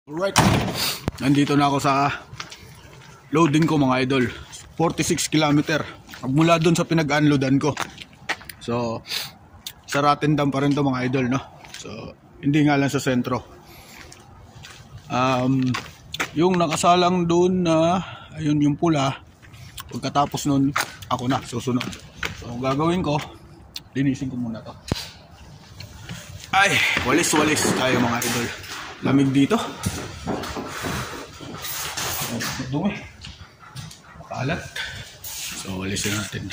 Alright, nandito na ako sa loading ko mga idol. 46 km mula dun sa pinag-unloadan ko. So sa Rotterdam pa rin to mga idol, no? So hindi nga lang sa sentro. Yung nakasalang dun na ayun yung pula, pagkatapos nun ako na susunod. So ang gagawin ko, linisin ko muna to. Ay, walis tayo mga idol. Lamig dito. Dumi. Makalat. So, walisin natin.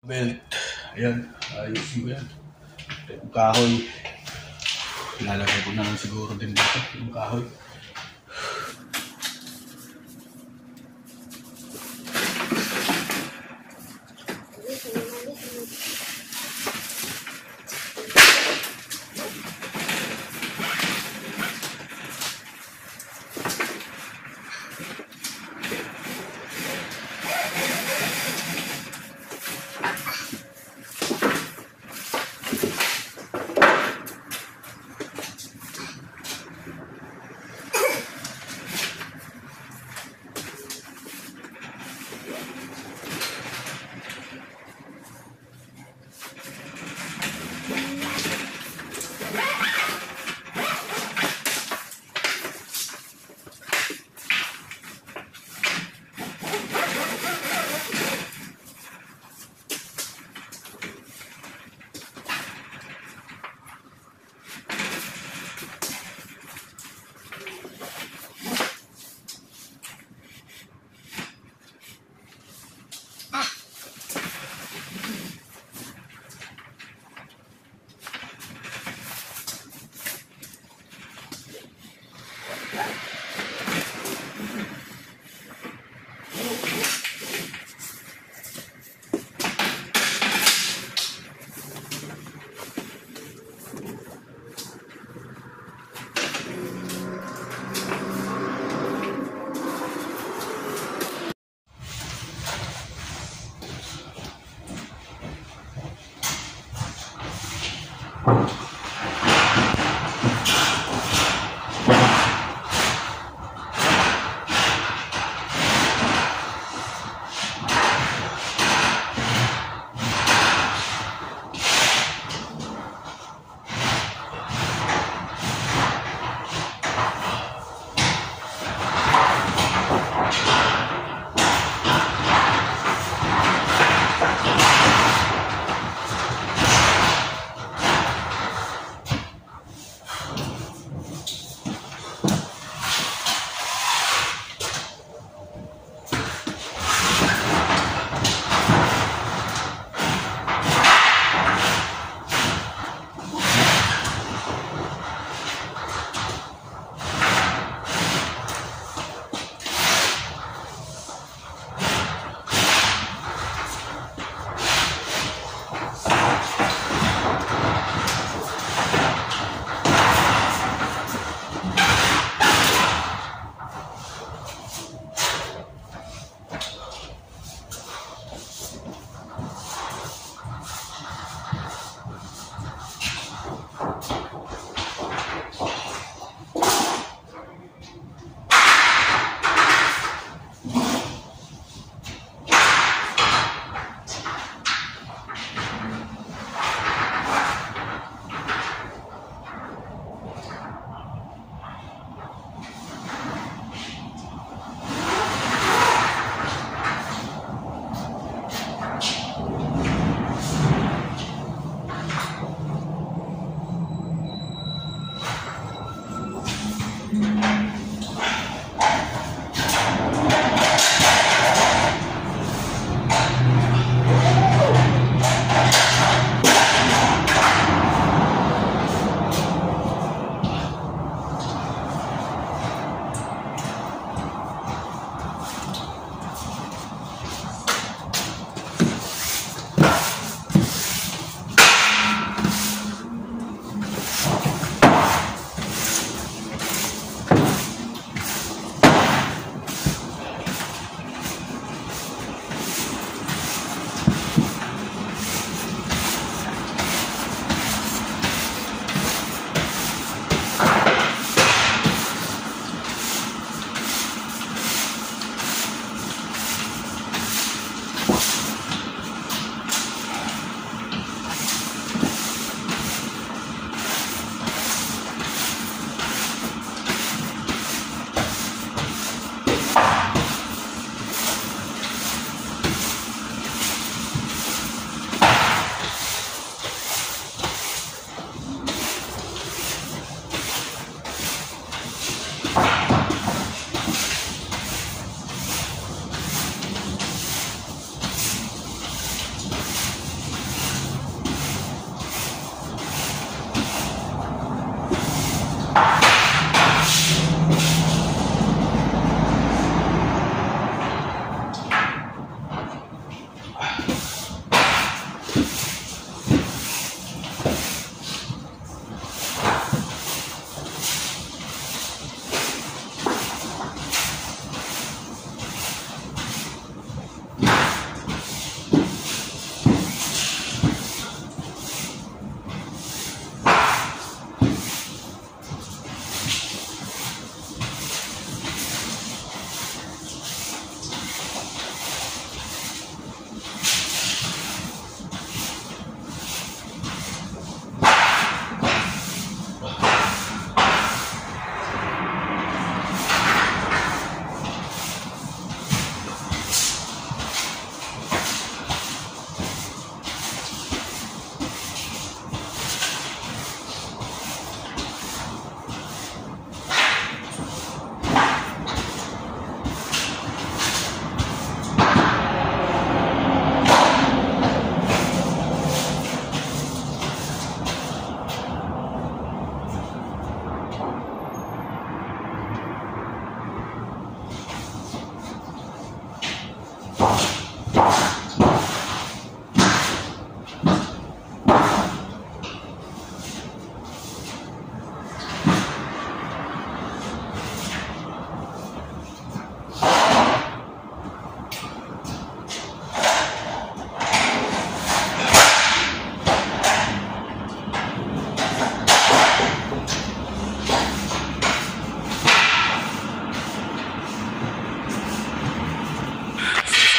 Belt. Ayan. Ayusin ko yan. Yung kahoy. Lalagay ko na lang siguro din dito. Yung kahoy.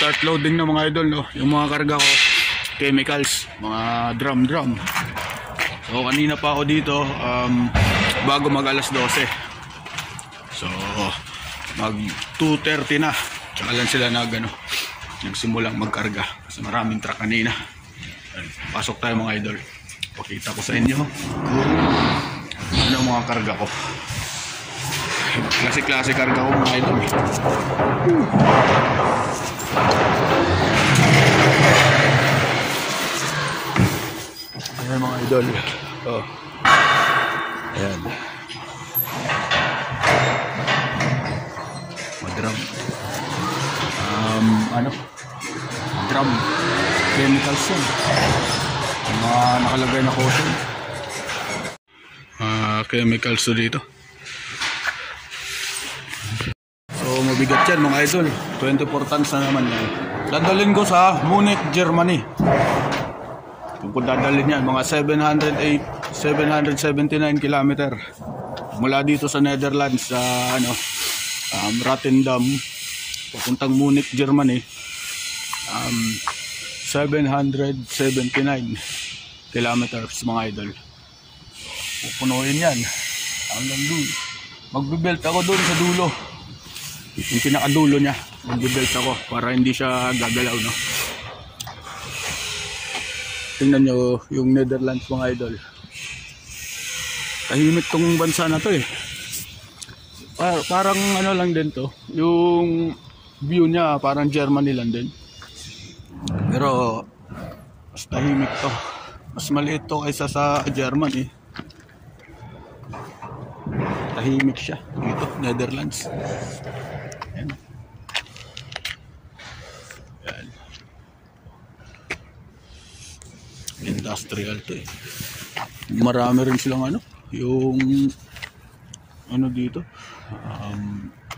start loading na mga idol, no? Yung mga karga ko, chemicals, mga drum. So kanina pa ako dito, bago mag alas 12. So mag 2:30 na, tsaka lang sila nagsimulang magkarga kasi maraming truck kanina. Pasok tayo mga idol, pakita ko sa inyo ano mga karga ko. Klase karga ko mga idol. Ayan mga idol. Oh. Ayan. Drum. Drum. Chemicals yun. Mga nakalagay na cotton. Chemicals to dito. So mabigat yan mga idol. 24 tons na naman yan. Dadalhin ko sa Munich, Germany. Kung dadalhin yan, mga 779 kilometer mula dito sa Netherlands sa Rotterdam papuntang Munich, Germany. 779 kilometers mga idol. Pupunuin yan hanggang doon. Magbibelt ako doon sa dulo, yung pinakadulo niya. Magbibelt ako para hindi siya gagalaw, no? Tingnan nyo yung Netherlands mga idol. Tahimik tong bansa na to eh. Parang lang din to. Yung view niya parang Germany lang din. Pero mas tahimik to. Mas maliit to kaysa sa Germany. Tahimik siya dito, Netherlands. Ayan. Ayan. Industrial to eh. Marami rin silang yung dito,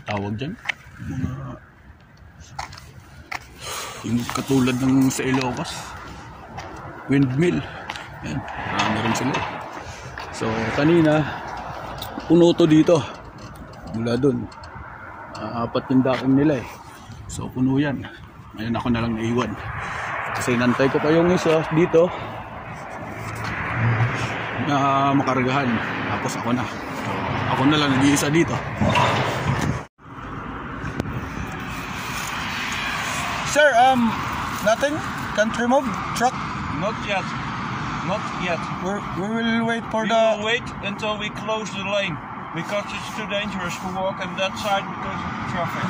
tawag dyan, yung katulad ng sa Ilocos, windmill. Ayan, marami rin sila. So kanina puno to dito mula dun, 4 yung daking nila eh. So puno yan. Ngayon ako na lang naiwan kasi nantay ko pa yung isa dito na makargahan, tapos ako na lang nag-iisa dito. Sir, nothing? Can't remove truck? Not yet. We will wait for we will wait until we close the lane because it's too dangerous to walk on that side because of the traffic.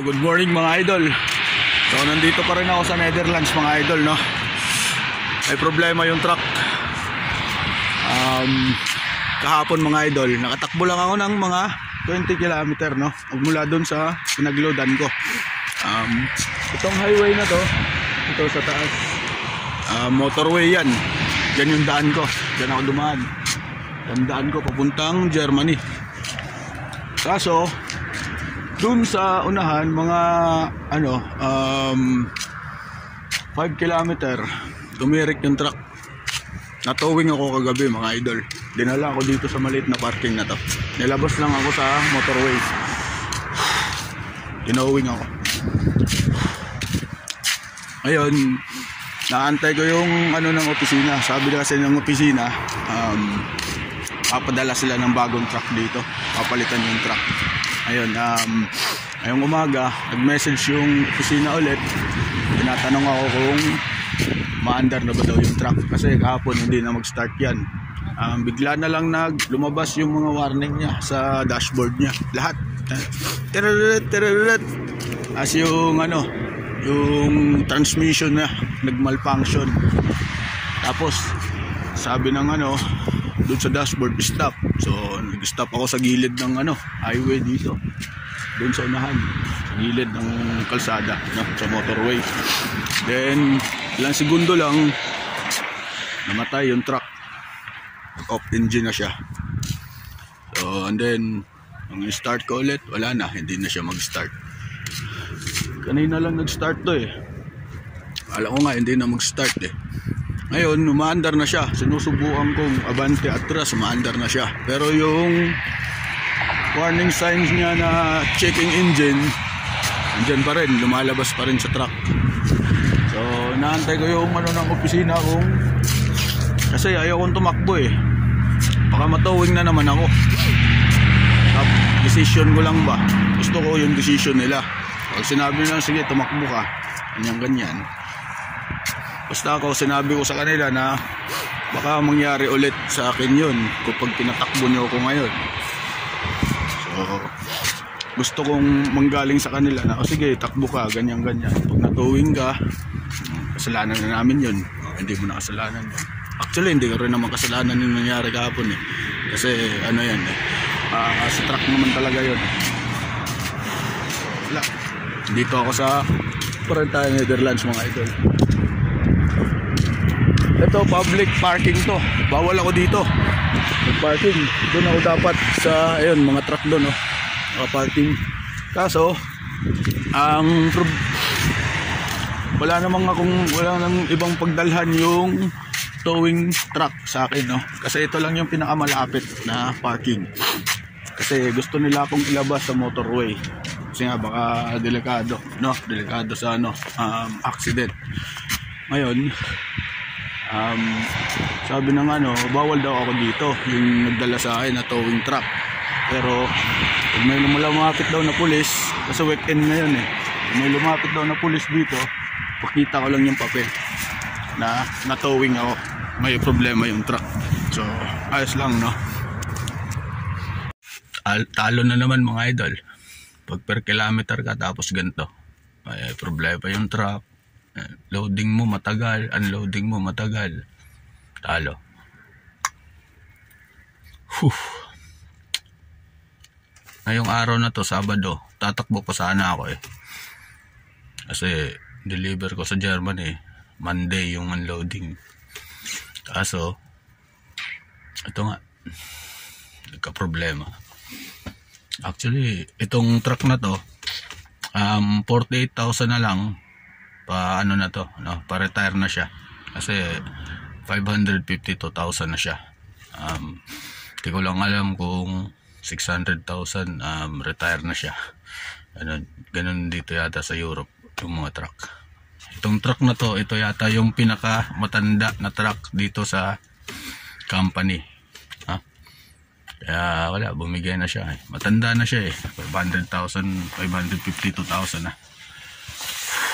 Good morning mga idol. So nandito pa rin ako sa Netherlands mga idol, no? May problema yung truck. Kahapon mga idol, nakatakbo lang ako ng mga 20 kilometer, no? Mula dun sa pinagloadan ko. Itong highway na to, ito sa taas, motorway yan. Yan yung daan ko. Diyan ako dumaan. Yung daan ko papuntang Germany. Kaso dun sa unahan, mga 5 kilometer, tumirik yung truck. Natowing ako kagabi mga idol. Dinala ako dito sa maliit na parking na to. Nilabas lang ako sa motorway. Tinowing ako. Ayun, naantay ko yung ng opisina. Sabi kasi ng opisina, papadala sila ng bagong truck dito. Papalitan yung truck. Ayun, ngayong umaga, nag-message yung opisina ulit. Tinatanong ako kung maandar na ba daw yung truck. Kasi kahapon hindi na mag-start yan. Bigla na lang lumabas yung mga warning niya sa dashboard niya. Lahat. As yung yung transmission na nagmalfunction. Tapos sabi ng doon sa dashboard, stop. So nag-stop ako sa gilid ng highway dito, doon sa unahan, sa gilid ng kalsada, sa motorway. Then ilang segundo lang namatay yung truck, off engine na siya. So and then nung start ko ulit, wala na, hindi na siya mag-start. Kanina lang nag-start to alam ko nga hindi na mag-start Ngayon umaandar na siya, sinusubukan kong abante atras, umaandar na siya. Pero yung warning signs niya na checking engine, andyan pa rin, lumalabas pa rin sa truck. So inaantay ko yung ng opisina kung, kasi ayaw kong tumakbo baka matowing na naman ako. Decision ko lang ba, gusto ko yung decision nila. Pag sinabi nila sige tumakbo ka, ganyan. Basta ako, sinabi ko sa kanila na baka mangyari ulit sa akin yun kapag tinatakbo niyo ako ngayon. So gusto kong manggaling sa kanila na sige takbo ka, ganyan. Pag natowing ka, kasalanan na namin yun. Hindi mo na kasalanan. Actually hindi ko rin naman kasalanan yung nangyari kahapon kasi yan sa truck naman talaga yun. Wala. Dito ako sa Parentayan, Netherlands mga idol. Ito public parking to, bawal ako dito mag-parking. Doon ako dapat sa mga truck doon parking. Kaso wala nang ibang pagdalhan yung towing truck sa akin kasi ito lang yung pinakamalapit na parking. Kasi gusto nila akong ilabas sa motorway kasi nga baka delikado sa accident. Ngayon sabi ng bawal daw ako dito, yung nagdala sa akin na towing truck. Pero pag may lumapit daw na pulis, kasi weekend ngayon may lumapit daw na pulis dito, pakita ko lang yung papel na towing ako, may problema yung truck. So ayos lang talo na naman mga idol. Pag per kilometer ka tapos ganito, may problema yung truck, loading mo matagal, unloading mo matagal, talo. Ngayong araw na to, Sabado, tatakbo pa sana ako kasi deliver ko sa Germany Monday yung unloading. Kaso ito nga, nagka-problema. Actually itong truck na to 48,000 na lang pa pa-retire na siya kasi 552,000 na siya. Hindi ko lang alam kung 600,000 retire na siya. Ganun dito yata sa Europe yung mga truck. Itong truck na to, ito yata yung pinaka matanda na truck dito sa company. Kaya wala, bumigay na siya matanda na siya 500,000, 552,000 na.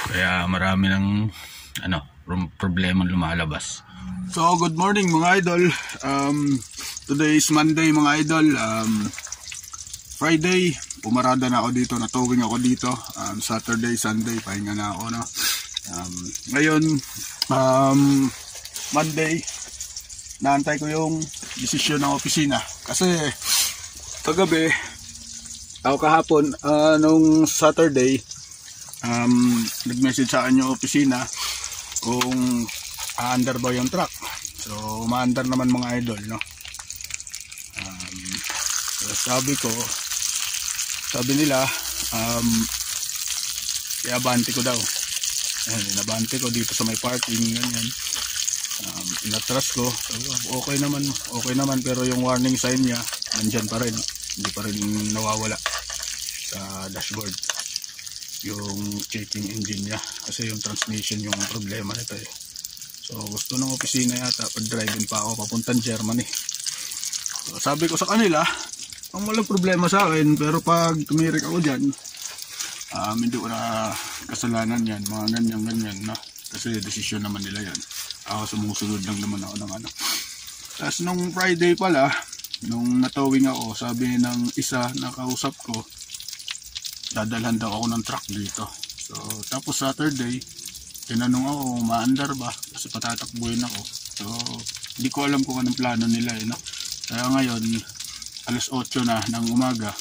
Kaya marami ng problema lumalabas. So good morning mga idol. Today is Monday mga idol. Friday pumarada na ako dito, natowing ako dito. Saturday, Sunday pahinga na ako ngayon Monday, naantay ko yung desisyon ng opisina kasi kagabi kahapon nung Saturday nag-message sa akin yung opisina kung aandar daw yung truck. So umaandar naman mga idol so, sabi nila iabante ko daw. Inabante ko dito sa may parking ganyan. Inatras ko, okay naman pero yung warning sign niya nandyan pa rin, hindi pa rin nawawala sa dashboard yung checking engine niya kasi yung transmission yung problema nito So gusto ng opisina yata pag-driving pa ako papuntang Germany. So sabi ko sa kanila walang problema sa akin, pero pag tumirik ako dyan hindi ko na kasalanan yan, mga ganyan kasi desisyon naman nila yan. Ako sumusunod lang naman ako ng Tapos nung Friday pala, nung natowing ako, sabi ng isa na kausap ko, dadalhan daw ako ng truck dito So tapos Saturday, tinanong ako kung maandar ba kasi patatakbuhin ako. So hindi ko alam kung anong plano nila no? Kaya ngayon alas 8 na ng umaga,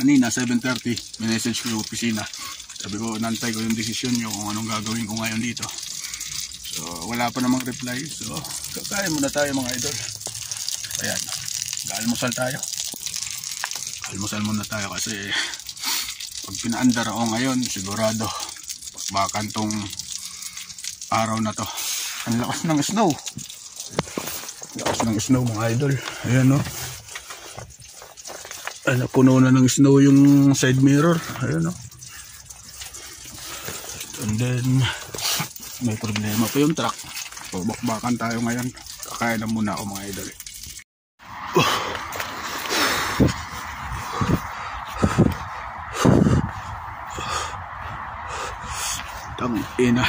kanina 7:30 may message ko yung opisina. Sabi ko nantay ko yung desisyon nyo kung anong gagawin ko ngayon dito. So wala pa namang reply. So kakain muna tayo mga idol. Ayan, almusal tayo. Almusal muna tayo kasi pag pinaandar ako ngayon sigurado bakbakan tong araw na to. Ang lakas ng snow. Lakas ng snow mga idol. Ayan no. Ano, puno na ng snow yung side mirror. Ayan no. And then may problema pa yung truck. So bakbakan tayo ngayon. Kakain na muna ako mga idol. Ina.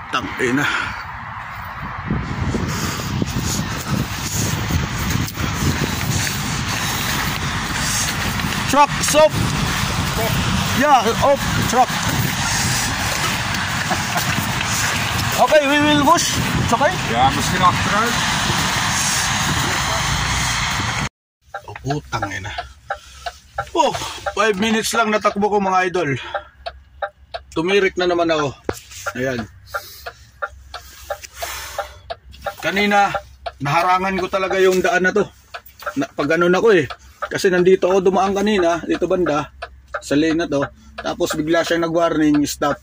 Tang ina. Truck stop. Yeah, off truck. Okay, we will push. It's okay? Ja, misschien achteruit. Putang ina. Oh, 5 minutes lang natakbo ko mga idol. Tumirik na naman ako. Ayan. Kanina naharangan ko talaga yung daan na to. Pag ganun ako eh. Kasi nandito ako dumaan kanina, dito banda sa lane na to. Tapos bigla siyang nag-warning, stop.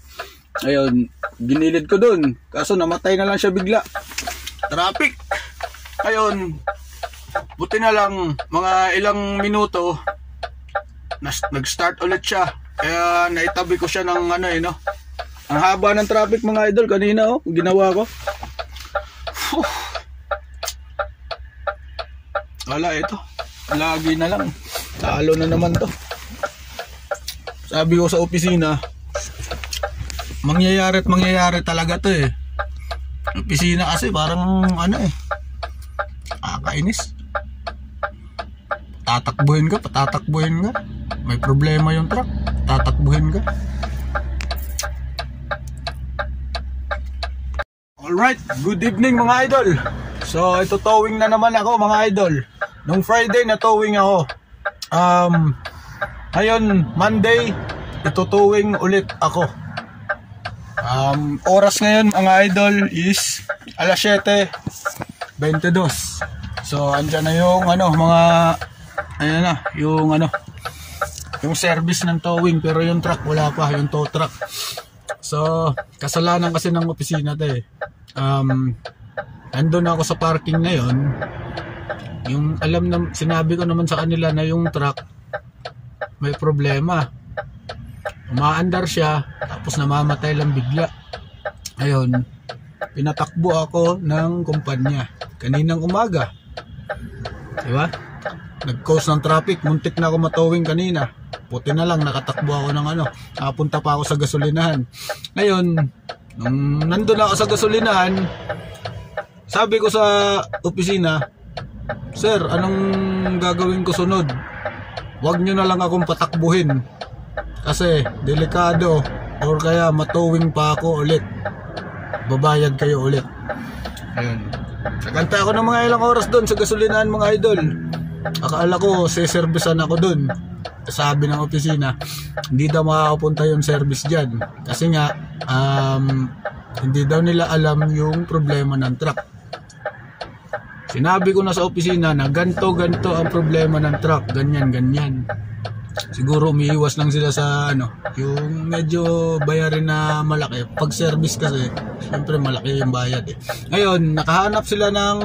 Ayun, ginilid ko dun. Kaso namatay na lang siya bigla. Traffic. Ayun, buti na lang mga ilang minuto nag-start ulit siya. Kaya naitabi ko siya ng ano eh no. Ang haba ng traffic mga idol kanina oh, ginawa ko. Wala ito. Lagi na lang. Talo na naman to. Sabi ko sa opisina, mangyayari at mangyayari talaga to eh. Opisina kasi parang ano eh. Kakainis. Tatakbuhin ka, patatakbuhin ka. May problema yung truck, tatakbuhin ka. Alright, good evening mga idol. So ito towing na naman ako mga idol. Nung Friday na towing ako. Ngayon Monday ito towing ulit ako. Oras ngayon mga idol is alas 7:22. So andyan na yung ano mga ayan na yung ano yung service ng towing pero yung truck wala pa, yung tow truck. So kasalanan kasi ng opisina 'to eh. Andun ako sa parking na yon. Yung alam na sinabi ko naman sa kanila na yung truck may problema. Umaandar siya tapos namamatay lang bigla. Ayun, pinatakbo ako ng kumpanya kaninang umaga. Diba? Nag-cause ng traffic, muntik na ako matowing kanina. Puti na lang nakatakbo ako ng ano, nakapunta pa ako sa gasolinahan. Ngayon, nung nandun ako sa gasolinahan, sabi ko sa opisina, "Sir, anong gagawin ko sunod? Huwag nyo na lang akong patakbuhin. Kasi delikado or kaya matowing pa ako ulit. Babayad kayo ulit." Ayun. Nagantay ako ng mga ilang oras doon sa gasolinahan mga idol. Akala ko siservisan ako doon. Sabi ng opisina, hindi daw makakapunta yung service dyan. Kasi nga, hindi daw nila alam yung problema ng truck. Sinabi ko na sa opisina na ganto ang problema ng truck. Ganyan. Siguro umiiwas lang sila sa ano, yung medyo bayarin na malaki. Pag service kasi, siyempre malaki yung bayad eh. Ngayon, nakahanap sila ng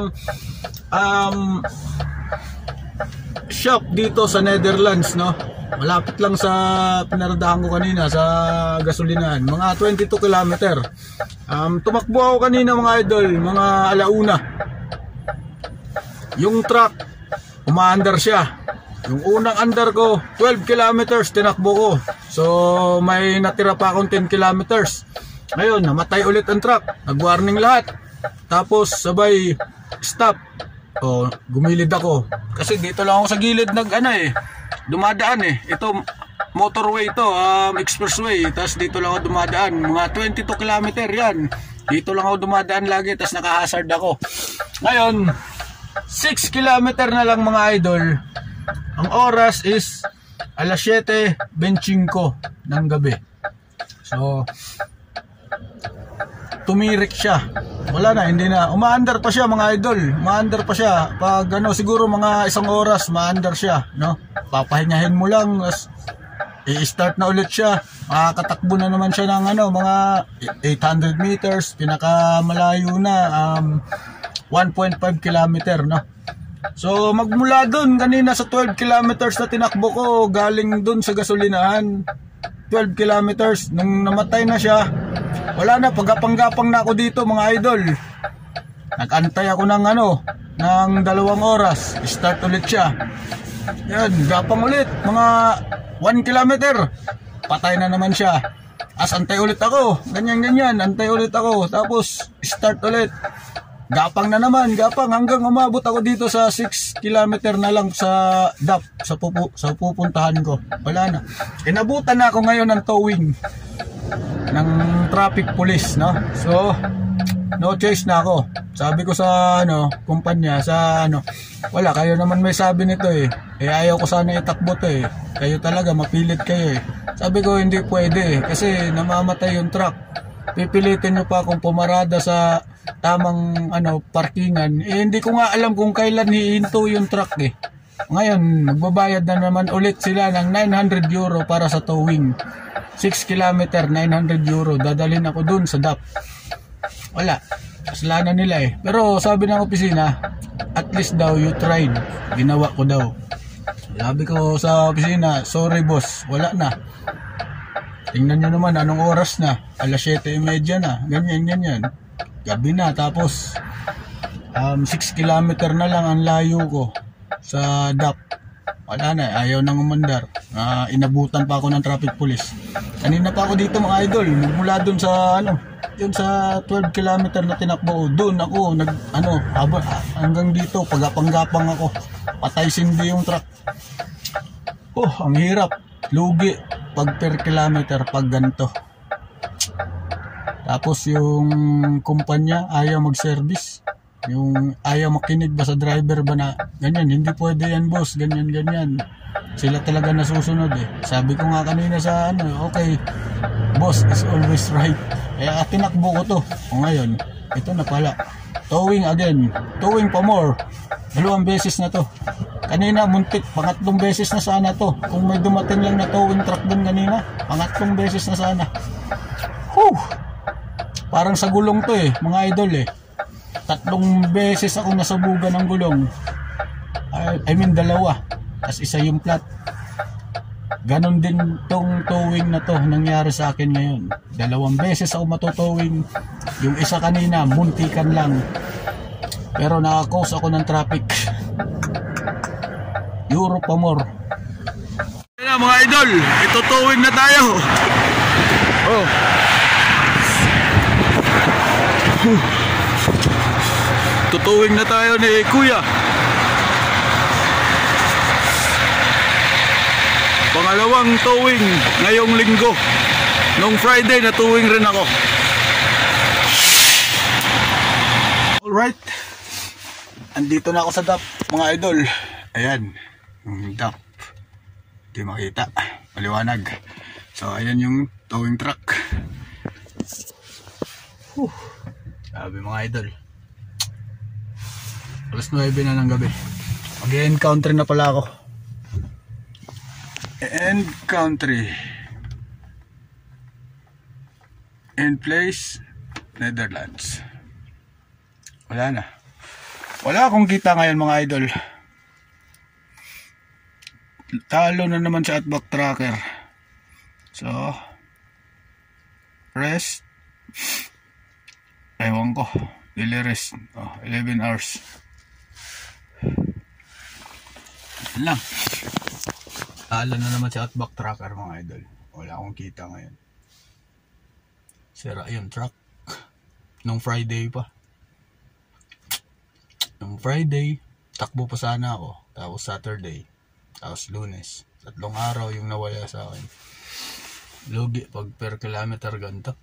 shop dito sa Netherlands, no? Malapit lang sa pinaradahan ko kanina sa gasolinahan, mga 22 kilometer. Tumakbo ako kanina mga idol, mga alauna. Yung truck, umaandar siya. Yung unang andar ko, 12 kilometers tinakbo ko. So may natira pa akong 10 kilometers. Ngayon, namatay ulit ang truck. Nag-warning lahat. Tapos sabay stop. Oh, gumilid ako. Kasi dito lang ako sa gilid dumadaan eh. Ito motorway to, expressway. Tapos dito lang ako dumadaan. Mga 22 kilometer yan. Dito lang ako dumadaan lagi. Tapos naka-hazard ako. Ngayon, 6 kilometer na lang mga idol. Ang oras is alas 7:25 ng gabi. So, tumirik siya. Wala na, hindi na. Umaandar pa siya mga idol. Umaandar pa siya. Pag siguro mga 1 oras, maandar siya. No? Papahingahin mo lang. I-start na ulit siya. Makakatakbo na naman siya ng mga 800 meters. Pinakamalayo na 1.5 kilometer. No? So magmula dun kanina sa 12 kilometers na tinakbo ko, galing dun sa gasolinahan, 12 kilometers, nung namatay na siya, wala na, pagapang-gapang na ako dito mga idol. Nag-antay ako ng ng 2 oras, start ulit siya. Yan, gapang ulit, mga 1 kilometer, patay na naman siya. As antay ulit ako, ganyan, antay ulit ako, tapos start ulit. Gapang na naman, gapang, hanggang umabot ako dito sa 6 kilometer na lang sa DAP, sa pupuntahan ko. Wala na. Inabutan na ako ngayon ng towing ng traffic police, no? So, no choice na ako. Sabi ko sa kumpanya, wala, kayo naman may sabi nito eh. Ayaw ko sana itakbo to eh. Kayo talaga, mapilit kayo eh. Sabi ko, hindi pwede eh, kasi namamatay yung truck. Pipilitin nyo pa akong pumarada sa tamang parkingan. Hindi ko nga alam kung kailan hihinto yung truck eh. Ngayon, magbabayad na naman ulit sila ng 900 euro para sa towing. 6 kilometer, 900 euro. Dadalhin ako dun sa DAP. Wala. Kasalanan nila eh. Pero sabi ng opisina, at least daw you tried. Ginawa ko daw. Sabi ko sa opisina, sorry boss, wala na. Tingnan nyo naman anong oras na. Alas 7:30 na. Ganyan. Gabi na. Tapos 6 kilometer na lang ang layo ko sa DAP. Wala na. Ayaw nang umandar. Inabutan pa ako ng traffic police. Kanina pa ako dito mga idol. Mula dun sa yun sa 12 kilometer na tinakbo. Doon ako hanggang dito. Pagapang-gapang ako. Patay sindi yung truck. Ang hirap. Lugi pag per kilometer pag ganito. Tapos yung kumpanya ayaw mag-service, yung ayaw makinig ba sa driver ba na ganyan, hindi pwede yan boss, ganyan. Sila talaga nasusunod eh. Sabi ko nga kanina sa okay, boss is always right. Kaya tinakbo ko to. O ngayon, ito na pala. Towing again, towing pa more. 2 beses na to. Kanina muntik, pangatlong beses na sana to. Kung may dumating lang na towing truck dun kanina, pangatlong beses na sana. Parang sa gulong to eh, mga idol eh. 3 beses ako nasabugan ng gulong. I mean 2. As isa yung flat. Ganon din tong towing na to nangyari sa akin ngayon. 2 beses ako matutowing. Yung isa kanina, muntikan lang. Pero nakakos ako ng traffic. Euro pa more. Ayan na mga idol, itutowing na tayo. Tutowing na tayo ni Kuya. Pangalawang towing ngayong linggo. Nung Friday na towing rin ako. Alright, andito na ako sa DAP mga idol. Ayan, yung DAP. Hindi makita, maliwanag. So ayan yung towing truck. Sabi mga idol, alas 9 na ng gabi. Mag-end country na pala ako. End country. End place, Netherlands. Wala na. Wala akong kita ngayon mga idol. Talo na naman sa Outback Tracker. So rest. Ewan ko. Daily rest. 11 hours. Yan lang. Talo na naman sa Outback Tracker mga idol. Wala akong kita ngayon. Sira yung truck. Nung Friday pa. Friday, takbo pa sana ako. Tapos Saturday. Tapos Lunes. 3 araw yung nawala sa akin. Lugi pag per kilometer ganito.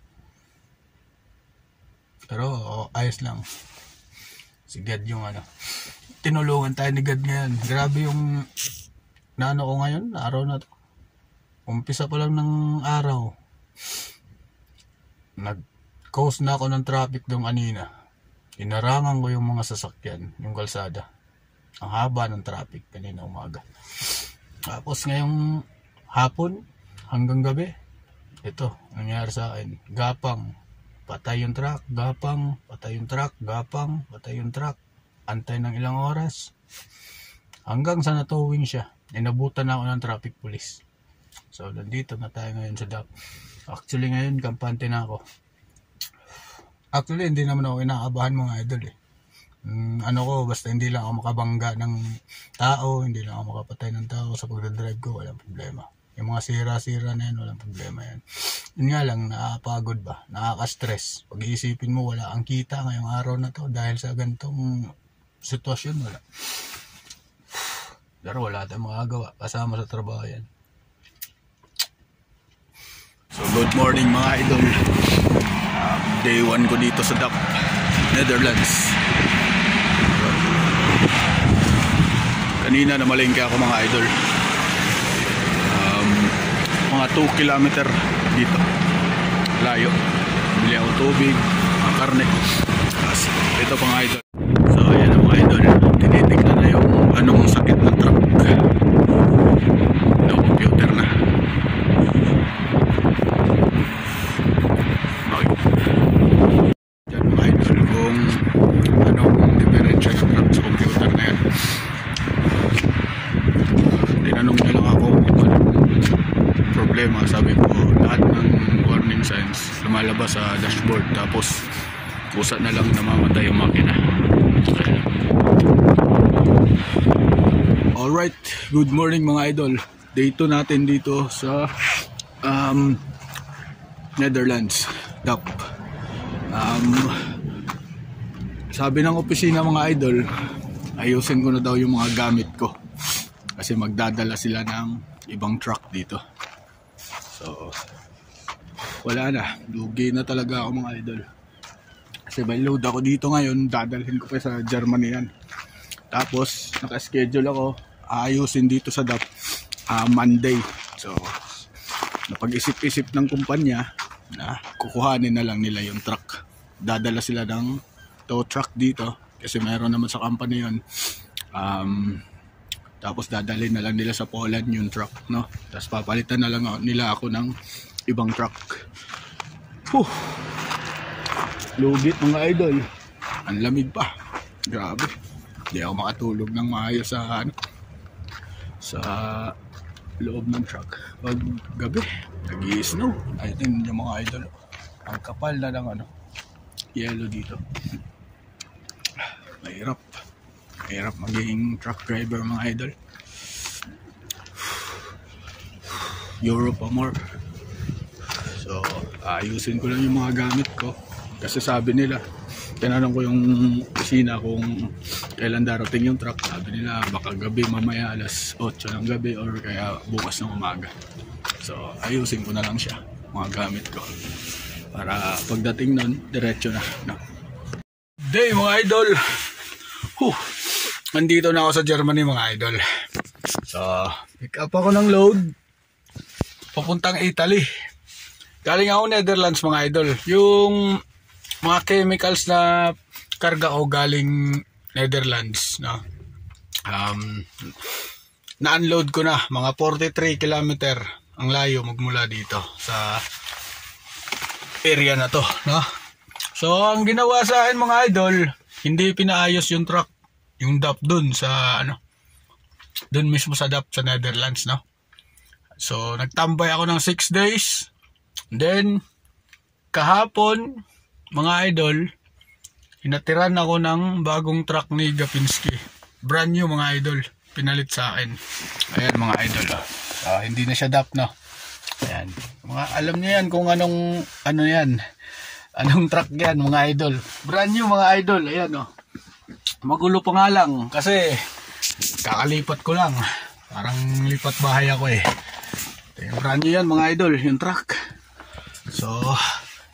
Pero ayos lang. Si God yung tinulungan tayo ni God ngayon. Grabe yung naano ko ngayon, araw na to. Umpisa pa lang ng araw. Nag-cause na ako ng traffic doon kanina. Inarangan ko yung mga sasakyan, yung kalsada. Ang haba ng traffic kanina umaga. Tapos ngayong hapon hanggang gabi, ito, nangyari sa akin. Gapang, patay yung truck, gapang, patay yung truck, gapang, patay yung truck. Antay ng ilang oras. Hanggang sa natowing siya. Inabutan na ako ng traffic police. So, nandito na tayo ngayon sa DAP. Actually ngayon, kampante na ako. Actually, hindi naman ako inaabahan mga idol eh. Basta hindi lang ako makabangga ng tao, hindi lang ako makapatay ng tao sa pagdadrive ko, walang problema. Yung mga sira-sira na yan, walang problema yan. Yun nga lang, nakakapagod ba? Nakaka-stress. Pag-iisipin mo, wala ang kita ngayong araw na to dahil sa ganitong sitwasyon, wala. Pero wala tayong magagawa, kasama sa trabaho yan. So, good morning mga idol. Day 1 ko dito sa DAP, Netherlands. Kanina namalengke ako mga idol. Mga 2 kilometer dito. Layo. Bili ako tubig, mga karne. Ito mga idol. So ayan ang mga idol. Tinitignan na yung anong sakit ng truck. No computer na. Diyan mga idol kung anong diferensya ng truck sa computer na yan. Tinanong niya lang ako kung anong problema. Sabi ko lahat ng warning signs lumalabas sa dashboard, tapos kusa na lang namamatay yung makina. Alright, good morning mga idol. Day 2 natin dito sa Netherlands, DAP. Sabi ng opisina mga idol, ayusin ko na daw yung mga gamit ko kasi magdadala sila ng ibang truck dito. So wala na, lugi na talaga ako mga idol. Kasi may load ako dito ngayon, dadalhin ko pa sa Germany yan. Tapos naka-schedule ako, aayusin dito sa DAP Monday. So napag-isip-isip ng kumpanya na kukuhanin na lang nila yung truck. Dadala sila ng tow truck dito kasi mayroon naman sa company yun. Tapos dadalhin na lang nila sa Poland yung truck, no? Tapos papalitan na lang nila ako ng ibang truck. Lugit mga idol. Ang lamig pa. Grabe. Hindi ako makatulog ng maayos sa loob ng truck. Pag gabi, nag-i-snow. I think yung mga idol, ang kapal na ng yellow dito. Mahirap. Mahirap maging truck driver mga idol. Europe pa more. So ayusin ko lang yung mga gamit ko kasi sabi nila, tinanong ko yung opisina kung kailan darating yung truck. Sabi nila baka gabi, mamaya alas 8 ng gabi or kaya bukas ng umaga. So ayusin ko na lang siya, mga gamit ko, para pagdating nun diretso na, no? Day mga idol. Nandito na ako sa Germany mga idol. So pick up ako ng load papuntang Italy. Galing ako Netherlands mga idol. Yung mga chemicals na karga ko galing Netherlands, no? Na-unload ko na mga 43 kilometer ang layo magmula dito sa area na to, no? So ang ginawa sa akin mga idol, hindi pinaayos yung truck, yung DAP dun sa dun mismo sa DAP sa Netherlands, no? So nagtambay ako ng 6 days. Then kahapon mga idol, hinatiran ako ng bagong truck ni Gapinski. Brand new mga idol, pinalit sa akin. Ayan mga idol, hindi na siya DAP, no? Ayan. Mga alam niyo yan kung anong yan. Anong truck yan mga idol. Brand new mga idol. Ayan Magulo pa nga lang kasi kakalipat ko lang. Parang lipat bahay ako eh. Yung brand new yan mga idol, yung truck. So,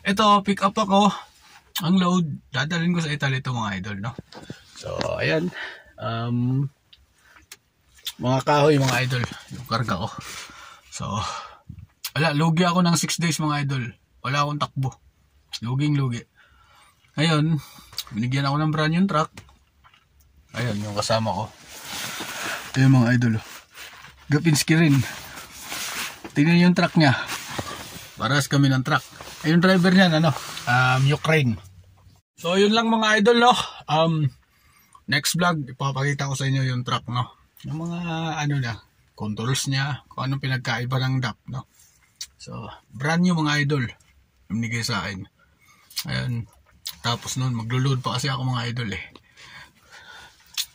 ito, pick up ako. Ang load, dadalhin ko sa Italy ito mga idol, no? So, ayan. Mga kahoy mga idol, yung karga ko. So, wala, lugi ako ng 6 days mga idol. Wala akong takbo. Luging-lugi. Ngayon, binigyan ako ng brand new truck. Ayan, yung kasama ko. Ito yung mga idol. Gapinski rin. Tingnan yung truck niya. Paras kami ng truck. Yung driver niyan, Ukraine. So, yun lang mga idol, no? Next vlog, ipapakita ko sa inyo yung truck, no? Yung mga, controls niya, kung anong pinagkaiba ng DAP, no? So, brand new mga idol. Yung binigay sa akin. Ayan. Tapos nun, maglo-load pa kasi ako mga idol, eh.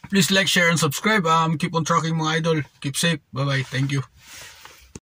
Please like, share, and subscribe. Keep on trucking mga idol. Keep safe. Bye-bye. Thank you.